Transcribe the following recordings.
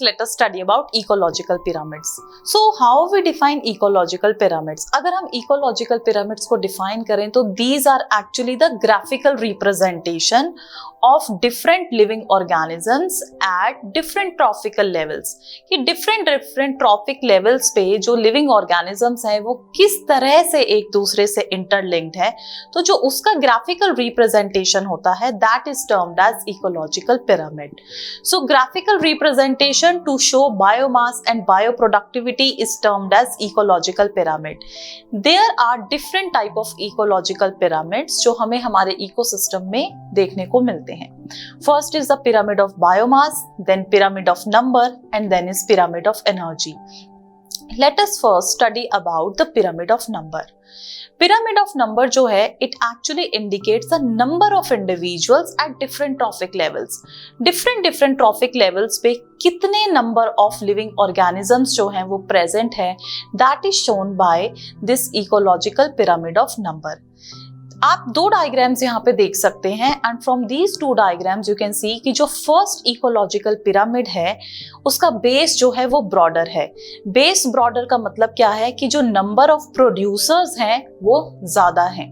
let us study about ecological pyramids. So how we define ecological pyramids? अगर हम ecological pyramids को define करें तो these are actually the graphical representation of different living organisms at different trophical levels. कि different trophic levels पे जो living organisms हैं वो किस तरह से एक दूसरे से interlinked है, तो जो उसका graphical representation होता है that is termed as ecological pyramid. So graphical representation to show biomass and bioproductivity is termed as ecological pyramid. There are different type of ecological pyramids जो हमें हमारे ecosystem में देखने को मिलते हैं. First is the pyramid of biomass, then pyramid of number, and then is pyramid of energy. Let us first study about the pyramid of number. Pyramid of number जो है it actually indicates the number of individuals at different trophic levels. Different trophic levels पे कितने number of living organisms जो हैं वो present है, that is shown by this ecological pyramid of number. आप दो डायग्राम्स यहाँ पे देख सकते हैं and from these two diagrams you can see कि जो फर्स्ट इकोलॉजिकल पिरामिड है उसका बेस जो है वो ब्रॉडर है. बेस ब्रॉडर का मतलब क्या है कि जो नंबर ऑफ प्रोड्यूसर्स हैं वो ज्यादा हैं.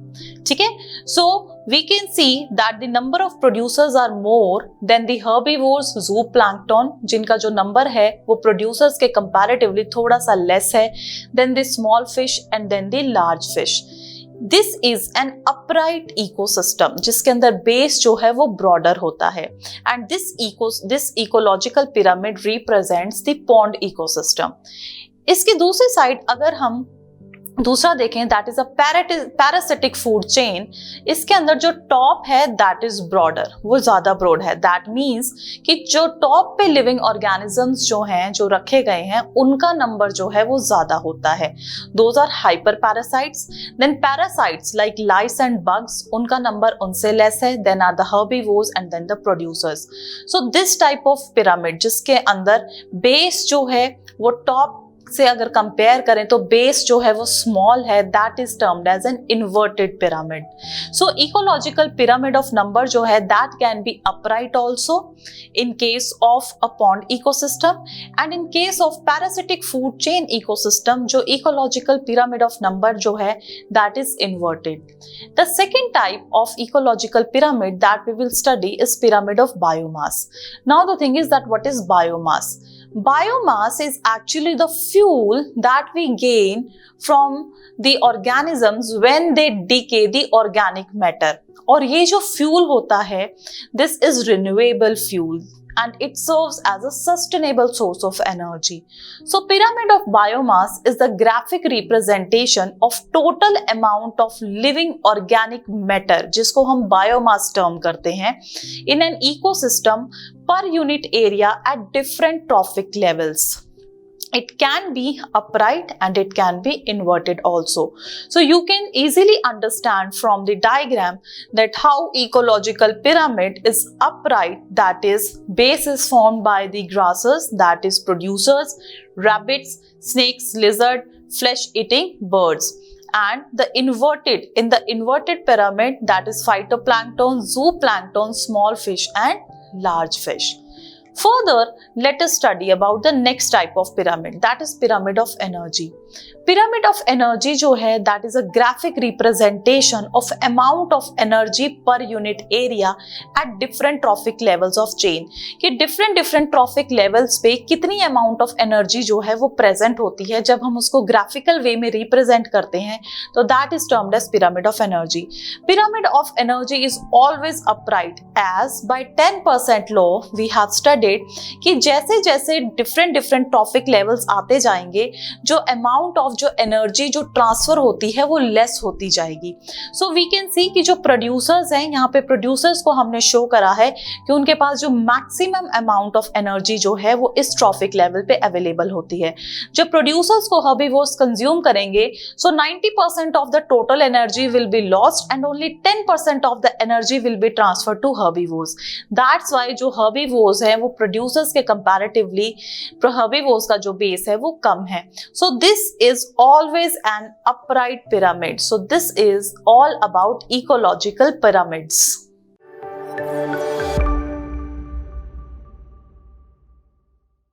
ठीक है, so we can see that the number of producers are more than the herbivores, zooplankton जिनका जो नंबर है वो प्रोड्यूसर्स के कंपैरेटिवली थोड़ा सा लेस है, then the small fish and then the large fish. This is an upright ecosystem जिसके अंदर बेस जो है वो ब्रॉडर होता है and this ecological pyramid represents the pond ecosystem. इसकी दूसरी साइड अगर हम दूसरा देखें that is a parasitic food chain. इसके अंदर जो टॉप है दैट इज ब्रॉडर, वो ज्यादा ब्रॉड है. दैट मीन्स कि जो टॉप पे लिविंग ऑर्गेनिजम्स जो हैं जो रखे गए हैं उनका नंबर जो है वो ज्यादा होता है. Those are hyper parasites. Then parasites like lice and bugs उनका नंबर उनसे लेस है. Then are the herbivores and then the producers. So this type of pyramid जिसके अंदर बेस जो है वो टॉप से अगर कंपेयर करें तो बेस जो है वो स्मॉल है, that is termed as an inverted pyramid. So ecological pyramid of number जो है that can be upright also in case of a pond ecosystem and in case of parasitic food chain ecosystem जो ecological pyramid of number जो है that is inverted. The second type of ecological pyramid that we will study is pyramid of biomass. Now the thing is that what is biomass? Biomass is actually the fuel that we gain from the organisms when they decay the organic matter. और ये जो fuel होता है this is renewable fuel and it serves as a sustainable source of energy. So pyramid of biomass is the graphic representation of total amount of living organic matter जिसको हम biomass term करते हैं in an ecosystem per unit area at different trophic levels. It can be upright and it can be inverted also. So you can easily understand from the diagram that how ecological pyramid is upright, that is base is formed by the grasses, that is producers, rabbits, snakes, lizard, flesh eating birds. And in the inverted pyramid that is phytoplankton, zooplankton, small fish and large fish. Further, let us study about the next type of pyramid, that is pyramid of energy. Pyramid of energy जो है that is a graphic representation of amount of energy per unit area at different trophic levels of chain. कि different trophic levels पे कितनी amount of energy जो है वो present होती है जब हम उसको graphical way में represent करते हैं तो that is termed as pyramid of energy. Pyramid of energy is always upright as by 10% law we have studied कि जैसे जैसे different trophic levels आते जाएंगे जो amount of जो एनर्जी जो ट्रांसफर होती है वो लेस होती जाएगी. सो वी कैन सी कि जो प्रोड्यूसर्स हैं यहाँ पे प्रोड्यूसर्स को हमने शो करा है कि उनके पास जो मैक्सिमम अमाउंट ऑफ एनर्जी जो है वो इस ट्रॉफिक लेवल पे अवेलेबल होती है. जब प्रोड्यूसर्स को हर्बीवोर्स कंज्यूम करेंगे so 90% of the total energy will be lost and only 10% of the energy will be transfer to herbivores. That's why जो हर्बीवोर्स हैं वो प्रोड्यूसर्स के कंपैरेटिवली हर्बीवोर्स का जो बेस है वो कम है. So this is always an upright pyramid. So this is all about ecological pyramids.